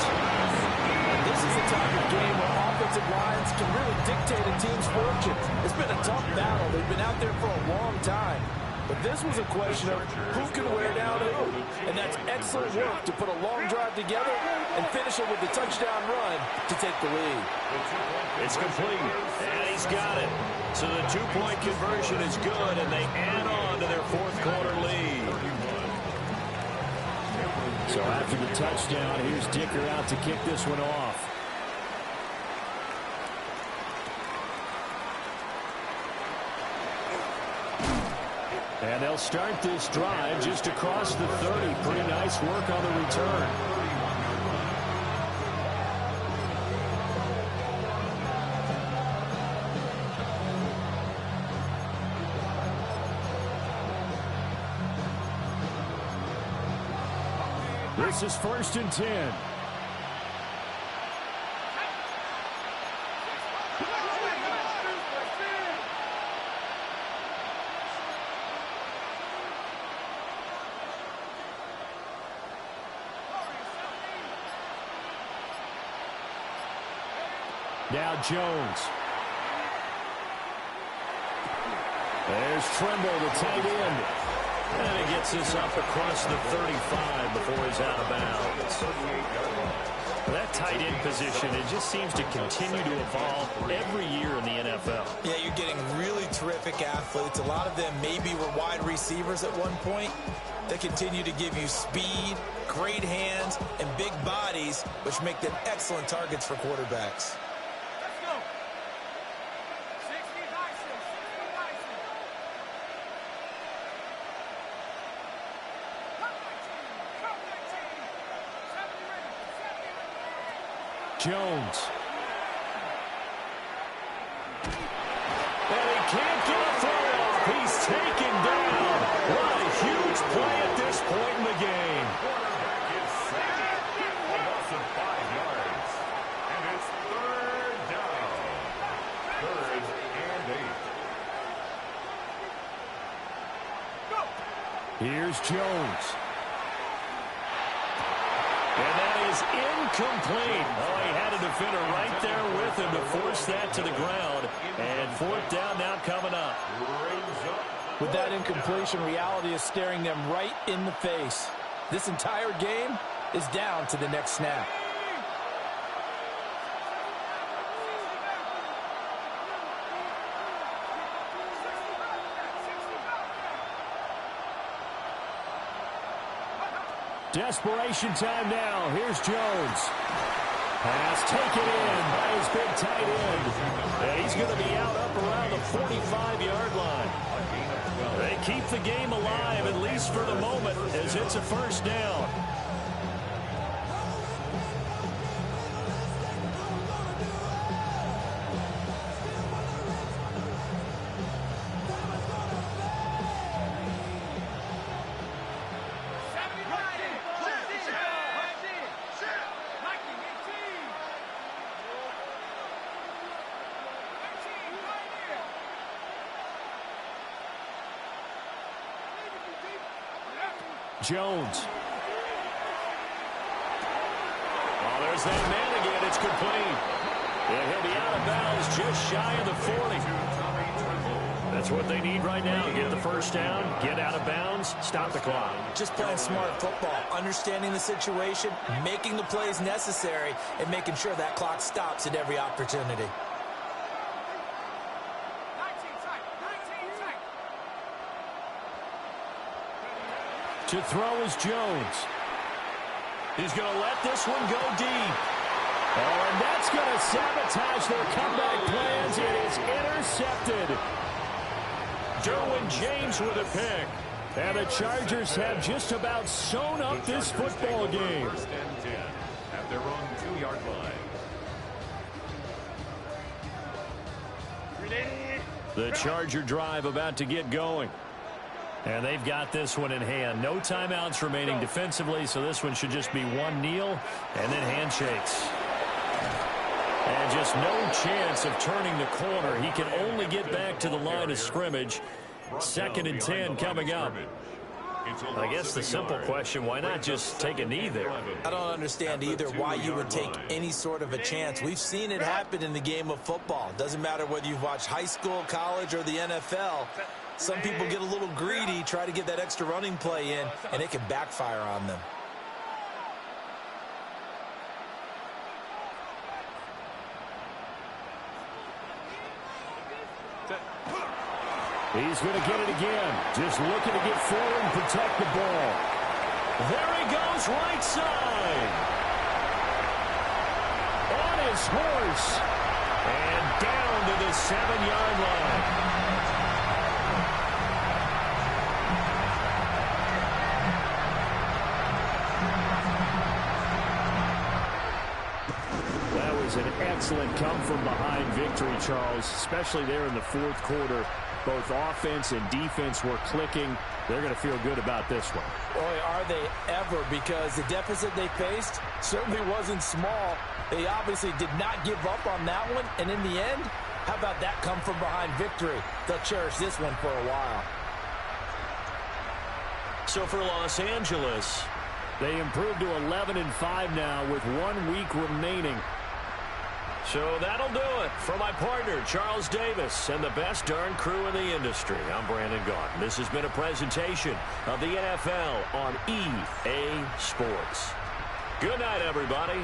S2: This is the type of game where offensive lines can really dictate a team's fortunes. It's been a tough battle. They've been out there for a long time. But this was a question of who can wear down who. And that's excellent work to put a long drive together and finish it with the touchdown run to take the lead.
S1: It's complete, and he's got it. So the 2-point conversion is good, and they add on to their 4th quarter lead. So after the touchdown, here's Dicker out to kick this one off. And they'll start this drive just across the 30. Pretty nice work on the return. This is 1st and 10. Now Jones. There's Trimble, the tight end. And he gets this up across the 35 before he's out of bounds. That tight end position, it just seems to continue to evolve every year in the NFL.
S2: Yeah, you're getting really terrific athletes. A lot of them maybe were wide receivers at one point. They continue to give you speed, great hands, and big bodies, which make them excellent targets for quarterbacks.
S1: Jones. And he can't get a throw off. He's taken down. What a huge play at this point in the game.
S5: Quarterback is sacked. A loss of 5 yards. And it's 3rd down. 3rd and 8.
S1: Here's Jones. And that is incomplete. Oh, he had a defender right there with him to force that to the ground. And 4th down now coming up.
S6: With that incompletion, reality is staring them right in the face. This entire game is down to the next snap.
S1: Desperation time now. Here's Jones. Pass taken in by his big tight end. And he's going to be out up around the 45-yard line. They keep the game alive, at least for the moment, as it's a 1st down. Jones. Oh, there's that man again. It's complete. And he'll be out of bounds just shy of the 40. That's what they need right now. Get the 1st down, get out of bounds, stop the clock.
S2: Just playing smart football, understanding the situation, making the plays necessary, and making sure that clock stops at every opportunity.
S1: To throw is Jones. He's going to let this one go deep. Oh, and that's going to sabotage their comeback plans. It is intercepted. Derwin James with a pick. And the Chargers have just about sewn up this football game.
S5: 1st and 10 at their own 2-yard line.
S1: The Charger drive about to get going. And they've got this one in hand. No timeouts remaining defensively, so this one should just be one kneel and then handshakes. And just no chance of turning the corner. He can only get back to the line of scrimmage. 2nd and 10 coming up. I guess the simple question, why not just take a knee there?
S2: I don't understand either why you would take any sort of a chance. We've seen it happen in the game of football. Doesn't matter whether you've watched high school, college, or the NFL. Some people get a little greedy, try to get that extra running play in, and it can backfire on them.
S1: He's going to get it again. Just looking to get forward and protect the ball. There he goes, right side. On his horse. And down to the 7-yard line. excellent come-from-behind victory, Charles, especially there in the fourth quarter. Both offense and defense were clicking. They're going to feel good about this one.
S2: Boy, are they ever, because the deficit they faced certainly wasn't small. They obviously did not give up on that one, and in the end, how about that come-from-behind victory? They'll cherish this one for a while.
S1: So for Los Angeles, they improved to 11-5 now with 1 week remaining. So that'll do it. For my partner, Charles Davis, and the best darn crew in the industry, I'm Brandon Gaudin. This has been a presentation of the NFL on EA Sports. Good night, everybody.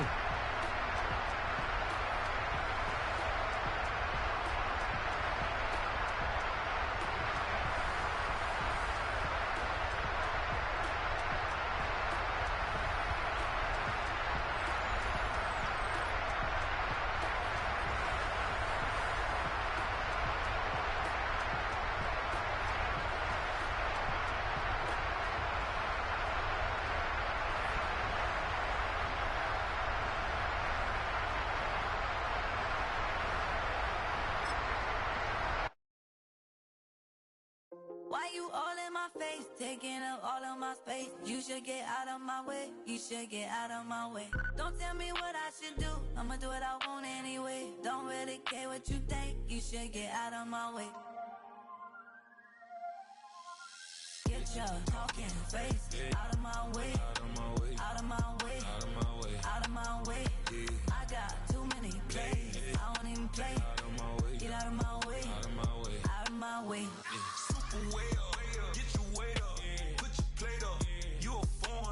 S7: Why you all in my face, taking up all of my space? You should get out of my way, you should get out of my way. Don't tell me what I should do, I'ma do what I want anyway. Don't really care what you think, you should get out of my way. Get your talking face out of my way, out of my way, out of my way, out of my way, out of my way. I got too many plays, I don't even play. Get out of my way, out of my way, out of my way.